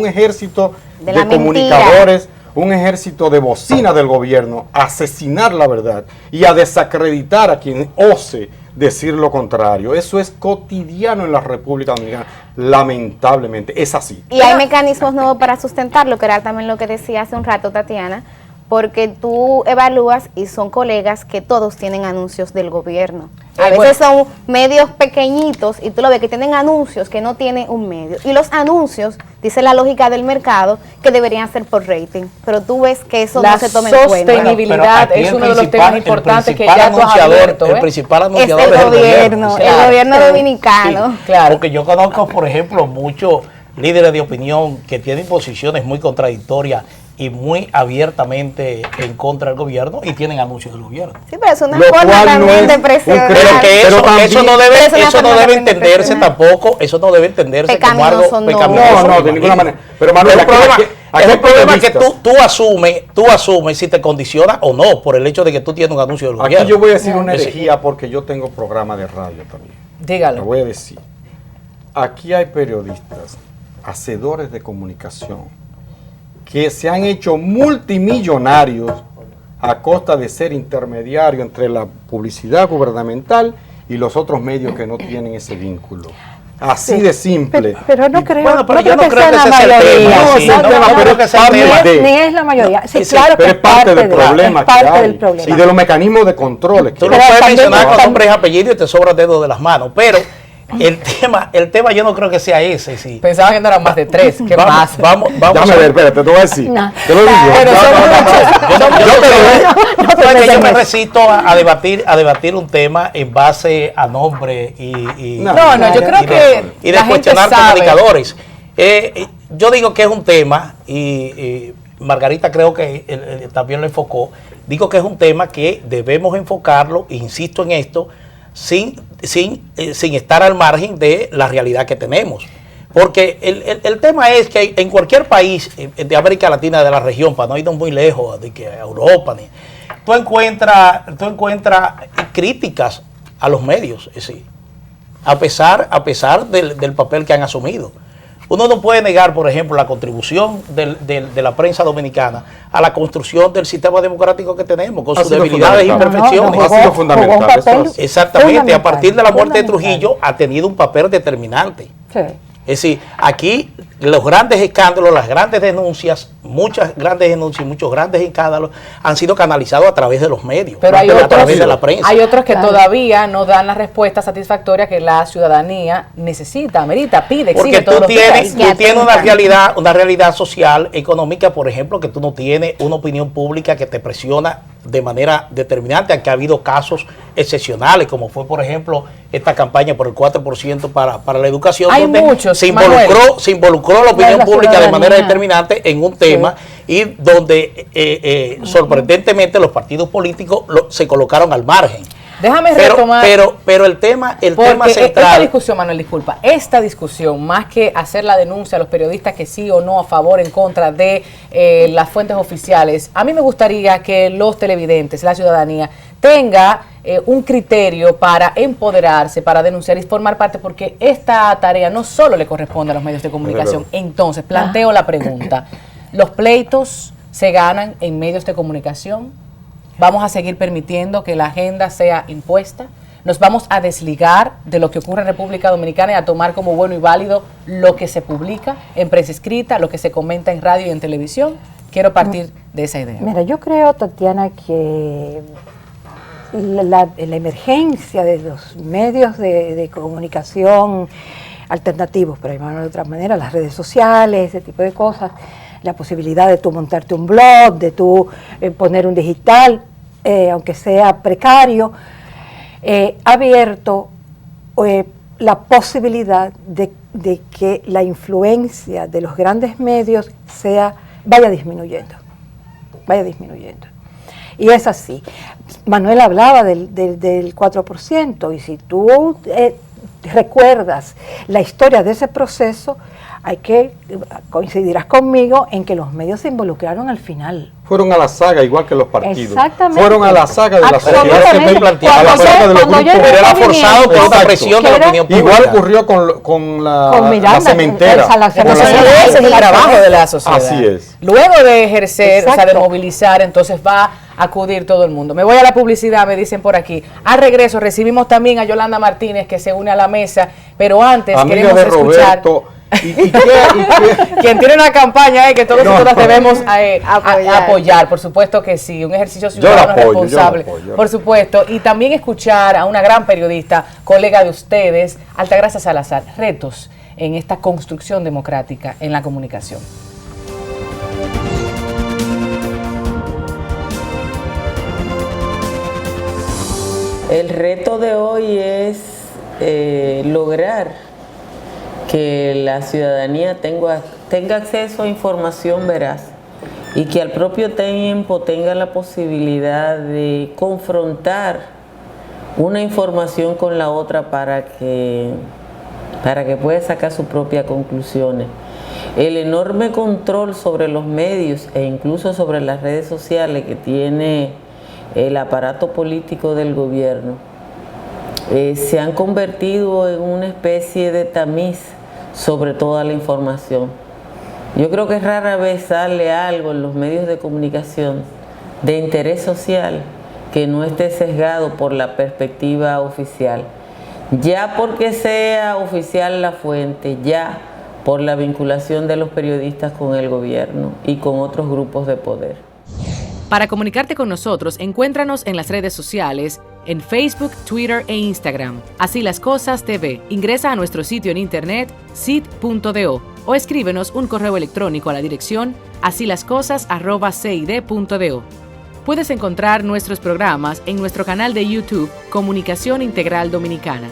J: de comunicadores, un ejército de bocina del gobierno a asesinar la verdad y a desacreditar a quien ose decir lo contrario. Eso es cotidiano en la República Dominicana, lamentablemente, es así.
L: Y hay mecanismos nuevos para sustentarlo, que era también lo que decía hace un rato Tatiana, porque tú evalúas y son colegas que todos tienen anuncios del gobierno. A veces son medios pequeñitos y tú lo ves que tienen anuncios que no tienen un medio. Y los anuncios, dice la lógica del mercado, que deberían ser por rating. Pero tú ves que eso no se toma en cuenta.
A: La sostenibilidad es uno de los temas importantes que ya tú has abierto.
S: El principal anunciador
L: es el gobierno, el gobierno dominicano.
S: Sí, claro. Porque yo conozco, por ejemplo, muchos líderes de opinión que tienen posiciones muy contradictorias y muy abiertamente en contra del gobierno y tienen anuncios del gobierno.
L: Sí, pero es una forma también de presionar.
S: Pero que eso no debe entenderse tampoco, eso no debe entenderse como algo pecaminoso. No, de ninguna manera. Pero Manuel, el problema es que tú asumes si te condiciona o no por el hecho de que tú tienes un anuncio del gobierno.
J: Aquí yo voy a decir una herejía porque yo tengo programa de radio también.
A: Dígalo.
J: Lo voy a decir. Aquí hay periodistas, hacedores de comunicación, que se han hecho multimillonarios a costa de ser intermediario entre la publicidad gubernamental y los otros medios que no tienen ese vínculo. Así de simple.
K: Pero no creo,
S: bueno, pero yo no creo que sea la mayoría.
K: Ni es la mayoría. Sí, claro
J: pero
K: que
J: es parte del problema que hay y de los mecanismos de control.
S: Tú no puedes mencionar con nombres y apellidos y te sobra dedos de las manos, pero el tema yo no creo que sea ese. Sí.
A: Pensaba que no eran más de 3. ¿Qué más?
S: Vamos
J: Déjame ver, espérate, te voy a decir. No. Te lo digo.
S: Yo me resisto a debatir un tema en base a nombre y
A: yo creo que
S: y de cuestionar comunicadores. Yo digo que es un tema y Margarita creo que también lo enfocó. Digo que es un tema que debemos enfocarlo, insisto en esto, sin estar al margen de la realidad que tenemos. Porque el tema es que en cualquier país de América Latina, de la región, para no irnos muy lejos de que Europa, tú encuentras críticas a los medios, a pesar del papel que han asumido. Uno no puede negar, por ejemplo, la contribución de la prensa dominicana a la construcción del sistema democrático que tenemos, con sus debilidades e imperfecciones.
J: Ha sido fundamental.
S: Exactamente, a partir de la muerte de Trujillo ha tenido un papel determinante. Sí. Es decir, aquí los grandes escándalos, las grandes denuncias, muchas grandes denuncias y muchos grandes escándalos han sido canalizados a través de los medios,
A: pero
S: a través de la prensa.
A: Hay otros que todavía no dan la respuesta satisfactoria que la ciudadanía necesita, amerita, pide, exige.
S: Porque tú tienes una realidad social, económica, por ejemplo, que tú no tienes una opinión pública que te presiona de manera determinante, aunque ha habido casos excepcionales, como fue, por ejemplo, esta campaña por el 4% para la educación,
A: hay
S: donde
A: muchos,
S: se involucró la opinión pública de manera determinante en un tema y donde sorprendentemente los partidos políticos se colocaron al margen.
A: Déjame retomar.
S: Pero el tema central.
A: Esta discusión, Manuel, disculpa, esta discusión, más que hacer la denuncia a los periodistas que sí o no, a favor, en contra de las fuentes oficiales, a mí me gustaría que los televidentes, la ciudadanía, tenga un criterio para empoderarse, para denunciar y formar parte, porque esta tarea no solo le corresponde a los medios de comunicación. Entonces, planteo la pregunta: ¿los pleitos se ganan en medios de comunicación? ¿Vamos a seguir permitiendo que la agenda sea impuesta? ¿Nos vamos a desligar de lo que ocurre en República Dominicana y a tomar como bueno y válido lo que se publica en prensa escrita, lo que se comenta en radio y en televisión? Quiero partir de esa idea.
K: Mira, yo creo, Tatiana, que la emergencia de los medios de comunicación alternativos, por llamarlo de otra manera, las redes sociales, ese tipo de cosas, la posibilidad de tú montarte un blog, de tú poner un digital, aunque sea precario, ha abierto la posibilidad de que la influencia de los grandes medios vaya disminuyendo. Y es así. Manuel hablaba del 4%, y si tú recuerdas la historia de ese proceso, coincidirás conmigo en que los medios se involucraron al final.
J: Fueron a la saga igual que los partidos.
K: Exactamente.
J: Fueron a la saga de la sociedad civil,
S: a la saga de los grupos. Pero era forzado por una presión de la opinión pública.
J: Igual ocurrió con la cementera.
A: Ese es el trabajo de la sociedad.
J: Así es.
A: Luego de ejercer, o sea, de movilizar, entonces va a acudir todo el mundo. Me voy a la publicidad, me dicen por aquí. Al regreso recibimos también a Yolanda Martínez, que se une a la mesa, pero antes
J: amiga
A: queremos
J: de
A: escuchar...
J: Roberto.
A: Quien tiene una campaña que todos nosotros debemos apoyar, por supuesto que sí, un ejercicio ciudadano responsable, por supuesto, y también escuchar a una gran periodista, colega de ustedes, Altagracia Salazar, retos en esta construcción democrática en la comunicación.
T: El reto de hoy es lograr que la ciudadanía tenga acceso a información veraz y que al propio tiempo tenga la posibilidad de confrontar una información con la otra para que pueda sacar sus propias conclusiones. El enorme control sobre los medios e incluso sobre las redes sociales que tiene el aparato político del gobierno se han convertido en una especie de tamiz sobre toda la información. Yo creo que rara vez sale algo en los medios de comunicación de interés social que no esté sesgado por la perspectiva oficial, ya porque sea oficial la fuente, ya por la vinculación de los periodistas con el gobierno y con otros grupos de poder.
I: Para comunicarte con nosotros, encuéntranos en las redes sociales, en Facebook, Twitter e Instagram. Así las Cosas TV. Ingresa a nuestro sitio en internet, cid.do, o escríbenos un correo electrónico a la dirección asilascosas@cid.do. Puedes encontrar nuestros programas en nuestro canal de YouTube, Comunicación Integral Dominicana.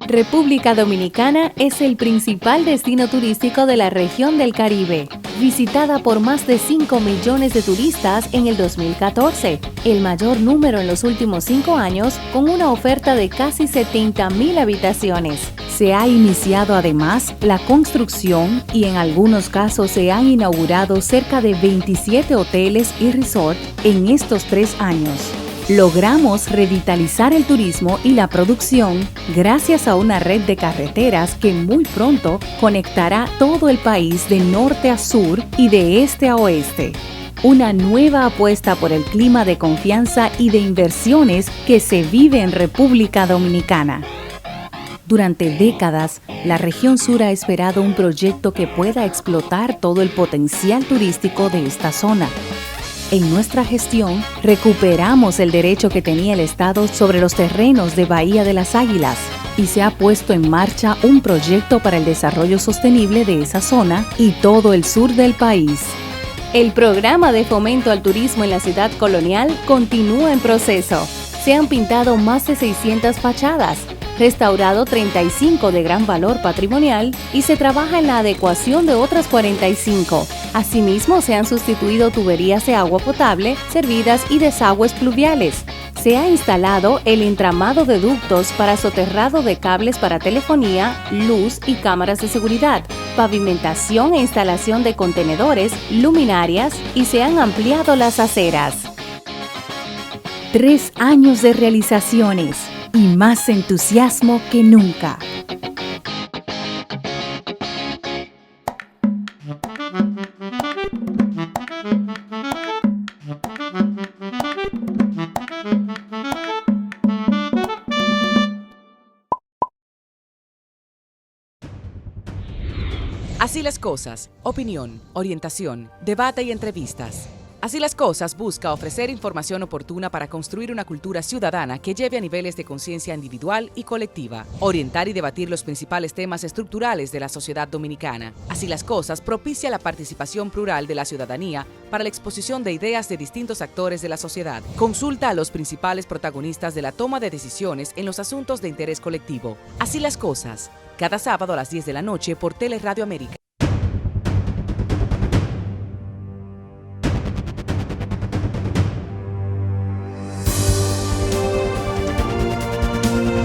U: República Dominicana es el principal destino turístico de la región del Caribe, visitada por más de 5 millones de turistas en el 2014, el mayor número en los últimos 5 años, con una oferta de casi 70,000 habitaciones. Se ha iniciado además la construcción y en algunos casos se han inaugurado cerca de 27 hoteles y resorts en estos 3 años. Logramos revitalizar el turismo y la producción gracias a una red de carreteras que muy pronto conectará todo el país de norte a sur y de este a oeste. Una nueva apuesta por el clima de confianza y de inversiones que se vive en República Dominicana. Durante décadas, la región sur ha esperado un proyecto que pueda explotar todo el potencial turístico de esta zona. En nuestra gestión, recuperamos el derecho que tenía el Estado sobre los terrenos de Bahía de las Águilas y se ha puesto en marcha un proyecto para el desarrollo sostenible de esa zona y todo el sur del país. El programa de fomento al turismo en la ciudad colonial continúa en proceso. Se han pintado más de 600 fachadas, restaurado 35 de gran valor patrimonial y se trabaja en la adecuación de otras 45. Asimismo, se han sustituido tuberías de agua potable, servidas y desagües pluviales. Se ha instalado el entramado de ductos para soterrado de cables para telefonía, luz y cámaras de seguridad, pavimentación e instalación de contenedores, luminarias y se han ampliado las aceras. 3 años de realizaciones y más entusiasmo que nunca.
I: Así las cosas, opinión, orientación, debate y entrevistas. Así las cosas busca ofrecer información oportuna para construir una cultura ciudadana que lleve a niveles de conciencia individual y colectiva, orientar y debatir los principales temas estructurales de la sociedad dominicana. Así las cosas propicia la participación plural de la ciudadanía para la exposición de ideas de distintos actores de la sociedad. Consulta a los principales protagonistas de la toma de decisiones en los asuntos de interés colectivo. Así las cosas. cada sábado a las 10 de la noche por Teleradio América.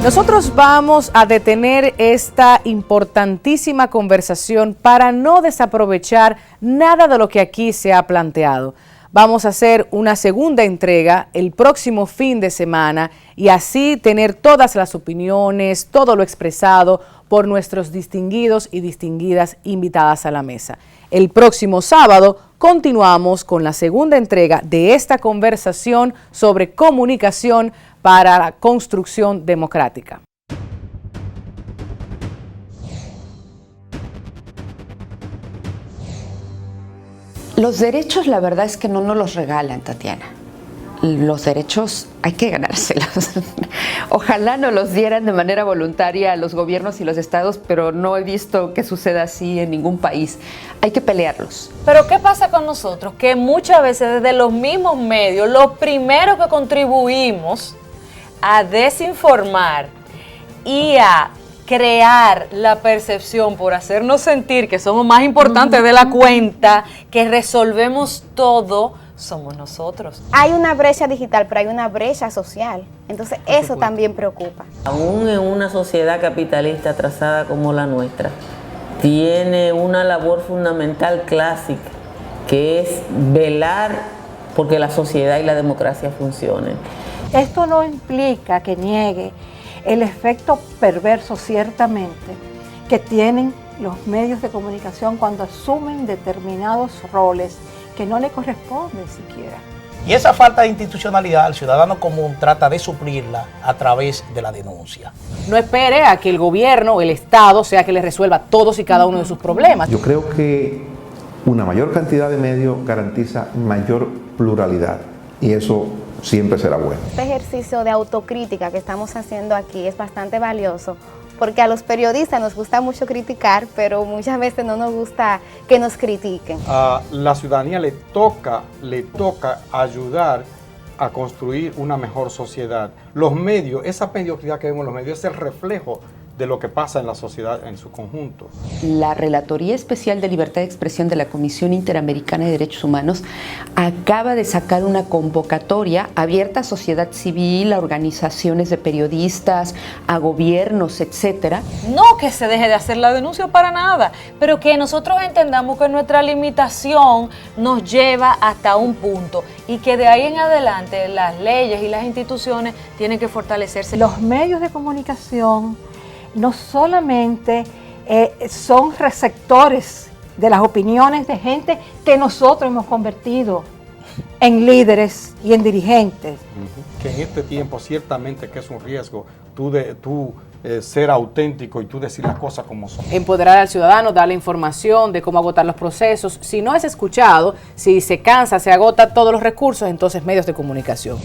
A: Nosotros vamos a detener esta importantísima conversación para no desaprovechar nada de lo que aquí se ha planteado. Vamos a hacer una segunda entrega el próximo fin de semana y así tener todas las opiniones, todo lo expresado por nuestros distinguidos y distinguidas invitadas a la mesa. El próximo sábado continuamos con la segunda entrega de esta conversación sobre comunicación para la construcción democrática.
H: Los derechos, la verdad es que no nos los regalan, Tatiana. Los derechos hay que ganárselos. Ojalá nos los dieran de manera voluntaria a los gobiernos y los estados, pero no he visto que suceda así en ningún país. Hay que pelearlos.
D: Pero ¿qué pasa con nosotros? Que muchas veces desde los mismos medios, los primeros que contribuimos a desinformar y a crear la percepción por hacernos sentir que somos más importantes de la cuenta, que resolvemos todo, somos nosotros.
L: Hay una brecha digital, pero hay una brecha social. Entonces eso también preocupa.
T: Aún en una sociedad capitalista atrasada como la nuestra, tiene una labor fundamental clásica, que es velar porque la sociedad y la democracia funcionen.
K: Esto no implica que niegue el efecto perverso, ciertamente, que tienen los medios de comunicación cuando asumen determinados roles que no le corresponden siquiera.
S: Y esa falta de institucionalidad, el ciudadano común trata de suplirla a través de la denuncia.
A: No espere a que el gobierno o el Estado sea que le resuelva todos y cada uno de sus problemas.
M: Yo creo que una mayor cantidad de medios garantiza mayor pluralidad y eso siempre será bueno.
L: Este ejercicio de autocrítica que estamos haciendo aquí es bastante valioso, porque a los periodistas nos gusta mucho criticar, pero muchas veces no nos gusta que nos critiquen.
J: A la ciudadanía le toca ayudar a construir una mejor sociedad. Los medios, esa mediocridad que vemos en los medios es el reflejo de lo que pasa en la sociedad en su conjunto.
H: La Relatoría Especial de Libertad de Expresión de la Comisión Interamericana de Derechos Humanos acaba de sacar una convocatoria abierta a sociedad civil, a organizaciones de periodistas, a gobiernos, etcétera.
D: No que se deje de hacer la denuncia para nada, pero que nosotros entendamos que nuestra limitación nos lleva hasta un punto y que de ahí en adelante las leyes y las instituciones tienen que fortalecerse.
K: Los medios de comunicación no solamente son receptores de las opiniones de gente que nosotros hemos convertido en líderes y en dirigentes.
J: Que en este tiempo ciertamente que es un riesgo tú ser auténtico y tú decir las cosas como son.
A: Empoderar al ciudadano, darle información de cómo agotar los procesos. Si no es escuchado, si se cansa, se agota todos los recursos, entonces medios de comunicación.